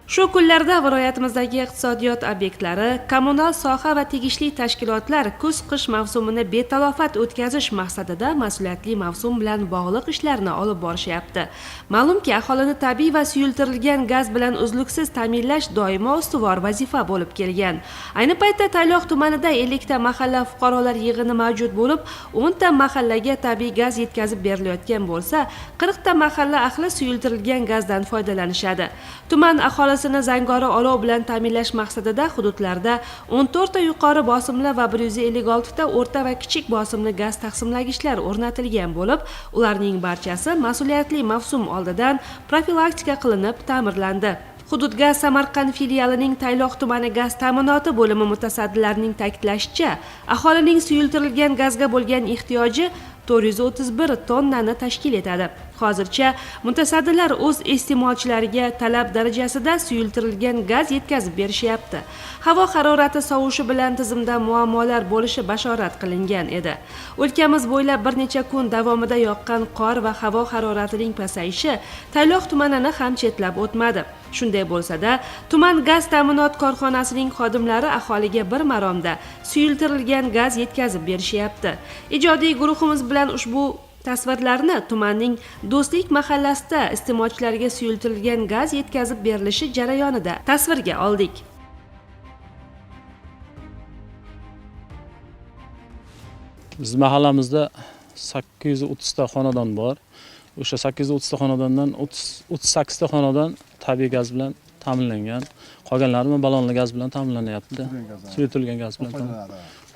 Shu kunlarda viloyatimizdagi iqtisodiyot obyektlari, kommunal soha va tegishli tashkilotlar kuz-qish mavsumini betalofat o'tkazish maqsadida mas'uliyatli mavsum bilan bog'liq ishlarni olib borishyapti. Ma'lumki, aholini tabiiy va suyultirilgan gaz bilan uzluksiz ta'minlash doimo ustuvor vazifa bo'lib kelgan. Ayni paytda Tayloq tumanida 50 ta mahalla fuqarolar yig'ini mavjud bo'lib, 10 ta mahallaga tabiiy gaz yetkazib berilayotgan bo'lsa, 40 ta mahalla ahli suyultirilgan gazdan foydalanishadi. Tuman aholisi zangori olov bilan ta'minlash maqsadida hududlarda 14 ta yuqori bosimli va 156 ta o'rta va kichik bosimli gaz taqsimlagichlar o'rnatilgan bo'lib, ularning barchasi mas'uliyatli mavsum oldidan profilaktika qilinib ta'mirlandi. Hudud gaz Samarqand filialining Tayloq tumani gaz ta'minoti bo'limi mutasaddilarining ta'kidlashicha, aholining suyultirilgan gazga bo'lgan ehtiyoji 431 tonnani tashkil etadi. Hozircha mutasaddilar o'z iste'molchilariga talab darajasida suyultirilgan gaz yetkazib berishyapti. Havo harorati sovishi bilan tizimda muammolar bo'lishi bashorat qilingan edi. O'lkamiz bo'ylab bir necha kun davomida yoqqan qor va havo haroratining pasayishi Tayloq tumanini ham chetlab o'tmadi. Shunday bo'lsa-da, tuman gaz ta'minot korxonasining xodimlari aholiga bir maromda suyultirilgan gaz yetkazib berishyapti. Ijodiy guruhimiz bilan ushbu tasvirlarni tumanning Do'stlik mahallasida iste'molchilarga suyultirilgan gaz yetkazib berilishi jarayonida tasvirga oldik. Biz mahallamizda 830 ta xonadon bor. O'sha 830 ta xonadondan 38 ta xonadon tabiiy gaz bilan ta'minlangan. Qolganlari ballonli gaz bilan ta'minlanyapti. Suyultirilgan gaz bilan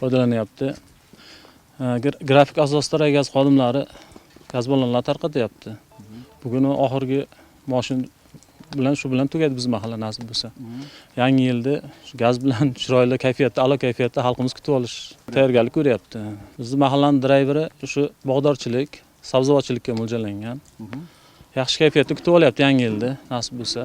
foydalanyapti. Grafik asosida gaz xodimlari gaz ballonlar tarqatyapti. Bugun oxirgi mashin bilan shu bilan tugaydi biz mahalla nasib bo'lsa. Yangi yilda gaz bilan chiroyli kayfiyatda, a'lo kayfiyatda xalqimiz kutib olish tayyorgarlik ko'ryapti. Bizning mahallaning drayveri shu bog'dorchilik, sabzavotchilikka mo'ljallangan. Yaxshi kayfiyatda kutib olyapti yangi yilda nasib bo'lsa.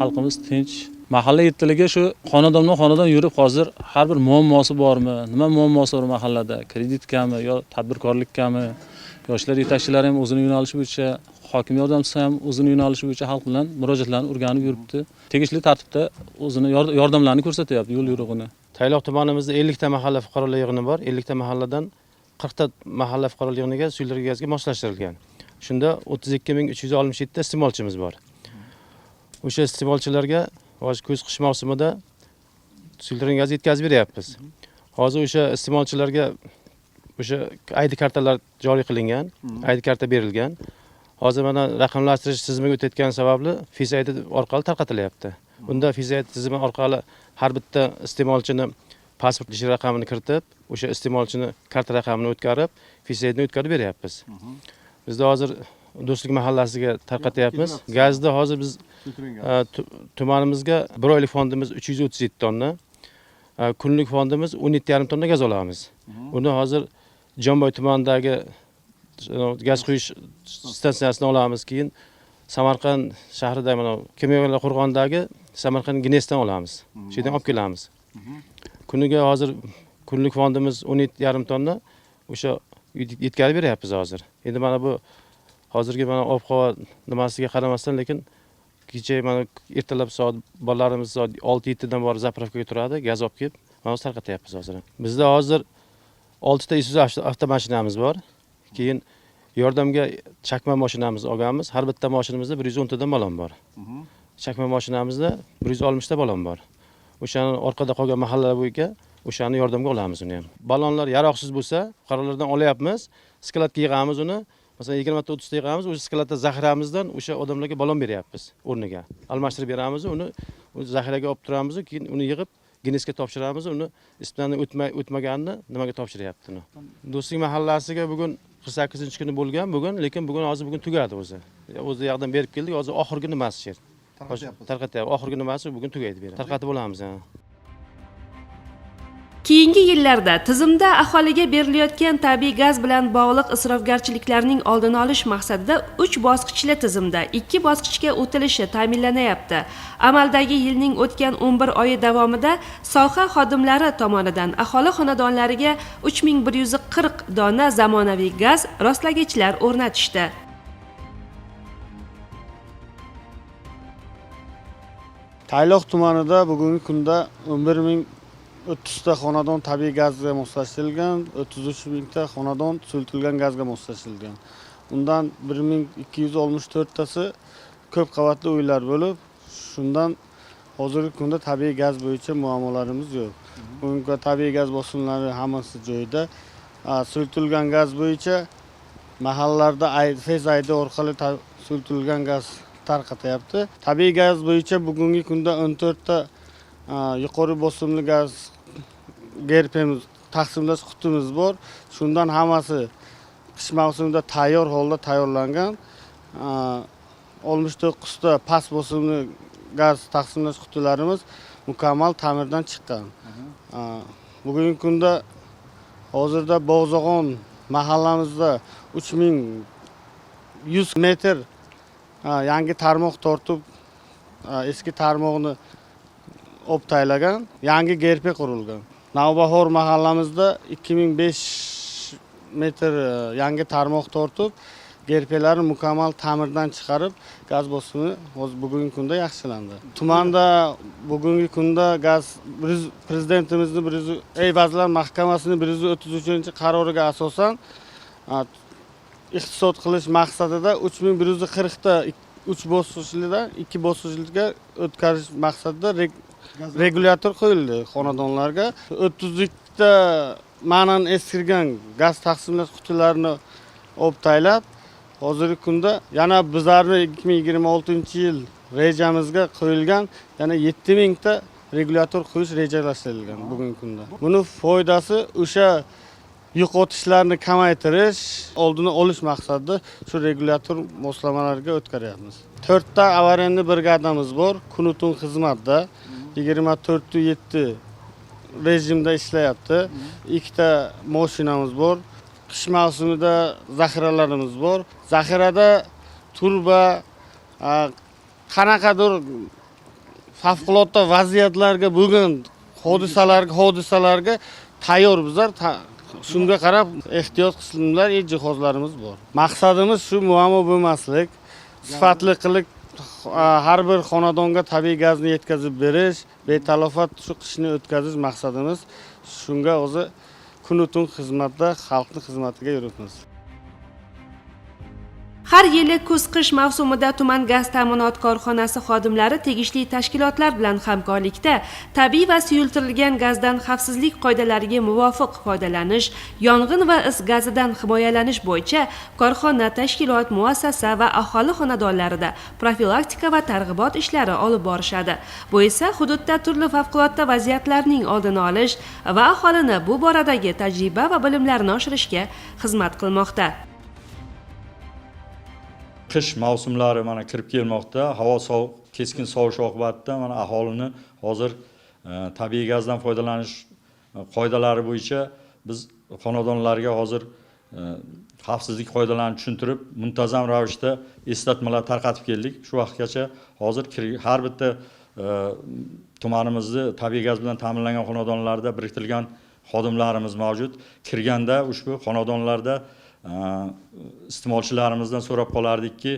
Xalqimiz tinch. Mahalla yettiligi shu xonadon yurib hozir har bir muammosi bormi? Nima muammosi bor mahallada? Kreditkami yo tadbirkorlikkami? Yoshlar yetakchilari ham o'zining yo'nalishi bo'yicha, hokim yordamchisi ham o'zining yo'nalishi bo'yicha xalq bilan murojaatlarni o'rganib yuribdi. Tegishli tartibda o'zini yordamlarini ko'rsatyapti, yo'l yo'rig'ini. Tayloq tumanimizda 50 ta mahalla fuqarolar yig'ini bor. 50 ta mahalladan 40 ta mahalla fuqarolar yig'iniga suyultirilgan gazga moslashtirilgan. Shunda 32367 ta iste'molchimiz bor. O'sha iste'molchilarga hozir kuz-qish mavsumida suyultirilgan gaz yetkazib beryapmiz. Hozir o'sha iste'molchilarga o'sha ID kartalar joriy qilingan, ID karta berilgan. Hozir mana raqamlashtirish tizimiga o'tayotgani sababli FISAID orqali tarqatilyapti. Bunda FISAID tizimi orqali har bitta iste'molchini pasport ish raqamini kiritib, o'sha iste'molchini karta raqamini o'tkazib, FISAIDni o'tkazib beryapmiz. Bizda hozir Do'stlik mahallasiga tarqatyapmiz. Gazni hozir biz tumanimizga 1 oylik fondimiz 337 tonna, kunlik fondimiz 17,5 tonna gaz olamiz. Uni hozir Jonboy tumanidagi gaz quyish stansiyasidan olamiz, keyin Samarqand shahrida mana Kimyolar qo'rg'onidagi Samarqand Gnesdan olamiz. Shu yerdan olib kelamiz. Kuniga hozir kunlik fondimiz 17,5 tonna o'sha yetkazib beryapmiz hozir. Endi mana bu hozirgi mana ob-havo nimasiga qaramasdan, lekin kecha mana ertalab soat bolalarimiz soat 6-7 dan borib zapravkaga turadi, gaz olib kelib, mana tarqatyapmiz hozir. Bizda hozir 6 ta Isuzu avtomashinamiz bor. Keyin yordamga chakma mashinamiz olganmiz. Har bitta mashinamizda 110 tadan ballon bor. Chakma mashinamizda 160 ta ballon bor. O'shani orqada qolgan mahallalar bo'yicha o'shani yordamga olamiz uni ham. Ballonlar yaroqsiz bo'lsa, fuqarolardan olyapmiz, skladga yig'amiz uni. Masalan 20 ta 30 ta yig'amiz, o'sha skladda zaxiramizdan o'sha odamlarga ballon beryapmiz o'rniga. Almashtirib beramiz, uni zaxiraga olib turamiz, keyin uni yig'ib Ginesga topshiramiz, uni ismdan o'tmaganini nimaga topshiryapti uni. Do'stlik mahallasiga bugun 48-kuni bo'lgan bugun, lekin bugun tugadi o'zi. O'zi yoqdan berib keldik, hozir oxirgi nimasi sher. Tarqatyapti. Oxirgi nimasi bugun tugaydi beradi. Tarqatib olamiz ha. Keyingi yillarda tizimda aholiga berilayotgan tabiiy gaz bilan bog'liq isrofgarchiliklarning oldini olish maqsadida 3 bosqichli tizimda 2 bosqichga o'tilishi ta'minlanayapti. Amaldagi yilning o'tgan 11 oyi davomida soha xodimlari tomonidan aholi xonadonlariga 3140 dona zamonaviy gaz rostlagichlar o'rnatishdi. Tayloq tumanida bugungi kunda 11.030 ta xonadon tabiiy gazga moslashtirilgan, 33 mingta xonadon suyultirilgan gazga moslashtirilgan. Undan 1264 tasi ko'p qavatli uylar bo'lib, shundan hozirgi kunda tabiiy gaz bo'yicha muammolarimiz yo'q. Bugungi kunda tabiiy gaz bosimlari hammasi joyida. Suyultirilgan gaz bo'yicha mahallalarda fez aydi orqali suyultirilgan gaz tarqatyapti. Tabiiy gaz bo'yicha bugungi kunda 14 ta yuqori bosimli gaz GRP'miz taqsimlash qutimiz bor. Shundan hammasi qish mavsumida tayyor holda tayyorlangan. 69 ta past bosimli gaz taqsimlash qutilarimiz mukammal ta'mirdan chiqqan. Bugungi kunda hozirda Bog'zog'on mahallamizda 3100 metr yangi tarmoq tortib, eski tarmoqni obtaylagan, yangi GRP qurilgan. Navbahor mahallamizda 2500 metr yangi tarmoq tortib, GRP'larni mukammal ta'mirdan chiqarib, gaz bosimi bugungi kunda yaxshilandi. Tumanda bugungi kunda gaz prezidentimizning Vazirlar Mahkamasining 133-qaroriga asosan iqtisod qilish maqsadida 3140 ta 3 bosqichlidan 2 bosqichga o'tkazish maqsadida regulyator qo'yildi xonadonlarga. 32 ta ma'nan eskirgan gaz taqsimlash qutilarini obtaylab, hozirgi kunda yana bizlarni 2026-yil rejamizga qo'yilgan yana 7000 ta regulyator qo'yish rejalashtirilgan bugungi kunda. Buni foydasi o'sha yo'qotishlarni kamaytirish, oldini olish maqsadida shu regulyator moslamalarga o'tkaryapmiz. 4 ta avariya brigadamiz bor, kun-tun xizmatda 24/7 rejimda ishlayapti. 2 ta mashinamiz bor. Qish mavsumida zaxiralarimiz bor. Zaxirada turba qanaqadir favqulodda vaziyatlarga bo'lgan hodisalarga tayyor bizlar shunga qarab ehtiyot qismlar jihozlarimiz bor. Maqsadimiz shu muammo bo'lmaslik, sifatli qilib har bir xonadonga tabiiy gazni yetkazib berish, betalofat shu qishni o'tkazish maqsadimiz. Shunga o'zi kun-tun xizmatda xalqning xizmatiga yuribmiz. Har yili kuz-qish mavsumida tuman gaz ta'minot korxonasi xodimlari tegishli tashkilotlar bilan hamkorlikda tabiiy va suyultirilgan gazdan xavfsizlik qoidalariga muvofiq foydalanish, yong'in va is gazidan himoyalanish bo'yicha korxona, tashkilot, muassasa va aholi xonadonlarida profilaktika va targ'ibot ishlari olib borishadi. Bu esa hududda turli favqulodda vaziyatlarning oldini olish va aholini bu boradagi tajriba va bilimlarini oshirishga xizmat qilmoqda. Qish mavsumlari mana kirib kelmoqda. Havo sovuq, keskin sovish oqibatida mana aholini hozir tabiiy gazdan foydalanish qoidalari bo'yicha biz xonadonlarga hozir xavfsizlik qoidalarini tushuntirib, muntazam ravishda eslatmalar tarqatib keldik. Shu vaqtgacha hozir har bitta tumanimizni tabiiy gaz bilan ta'minlangan xonadonlarda biriktirilgan xodimlarimiz mavjud. Kirganda ushbu xonadonlarda iste'molchilarimizdan so'rab qolardikki,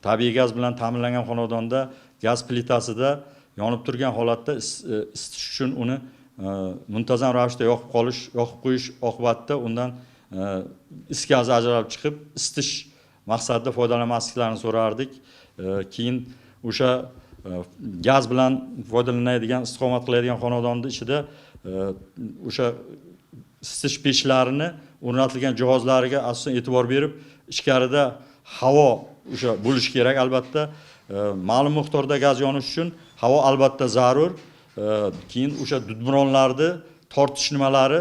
tabiiy gaz bilan ta'minlangan xonadonda gaz plitasida yonib turgan holatda isitish uchun uni muntazam ravishda yoqib qo'yish oqibatida undan is gazi ajralib chiqib, isitish maqsadida foydalanmasliklarini so'rardik. Keyin o'sha gaz bilan foydalanadigan, istiqomat qiladigan xonadonning ichida o'sha isitish pechlarini o'rnatilgan jihozlariga asosan e'tibor berib, ichkarida havo o'sha bo'lishi kerak. Albatta, ma'lum miqdorda gaz yonish uchun havo albatta zarur. Keyin o'sha dudburonlarni tortish nimalari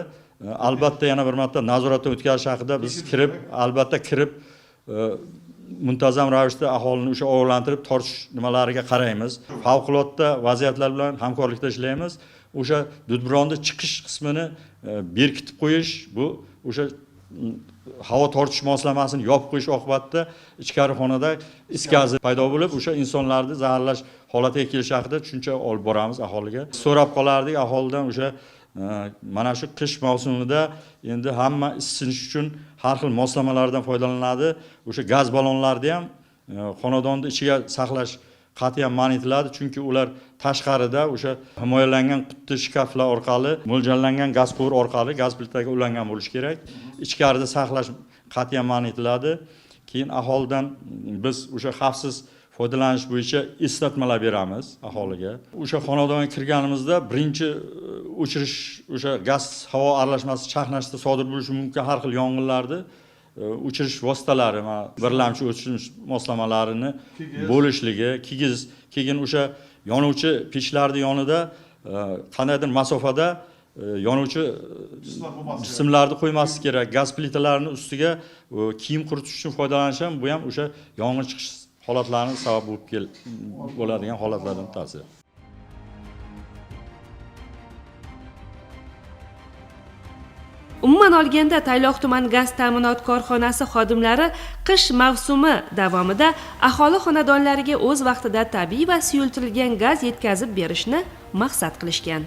albatta yana bir marta nazoratdan o'tkazish haqida biz albatta kirib muntazam ravishda aholini o'sha ogohlantirib tortish nimalariga qaraymiz. Favqulodda vaziyatlar bilan hamkorlikda ishlaymiz. O'sha dudburonni chiqish qismini berkitib qo'yish, bu o'sha havo tortish moslamasini yopib qo'yish oqibatida ichkari xonada is gazi paydo bo'lib, o'sha insonlarni zaharlash holatiga kelishi haqida tushuncha olib boramiz aholiga. So'rab qolardik aholidan o'sha mana shu qish mavsumida endi hamma isinish uchun har xil moslamalardan foydalanadi. O'sha gaz ballonlarni ham xonadonni ichiga saqlash qat'iyan man etiladi, chunki ular tashqarida o'sha himoyalangan quti shkaflar orqali mo'ljallangan gaz quvur orqali gaz plitaga ulangan bo'lishi kerak. Ichkarida saqlash qat'iyan man etiladi. Keyin aholidan biz o'sha xavfsiz foydalanish bo'yicha eslatmalar beramiz aholiga. O'sha xonadonga kirganimizda birinchi o'chirish o'sha gaz havo aralashmasi chaqnashda sodir bo'lishi mumkin har xil yong'inlarni o'chirish vositalari, birlamchi o'chirish moslamalarini bo'lishligi, keyin o'sha yonuvchi pechlarni yonida qandaydir masofada yonuvchi jismlarni qo'ymaslik kerak. Gaz plitalarini ustiga kiyim quritish uchun foydalanish ham bu ham o'sha yong'in chiqish holatlarini sabab bo'ladigan holatlardan bittasi. Umuman olganda Tayloq tuman gaz ta'minot korxonasi xodimlari qish mavsumi davomida aholi xonadonlariga o'z vaqtida tabiiy va suyultirilgan gaz yetkazib berishni maqsad qilishgan.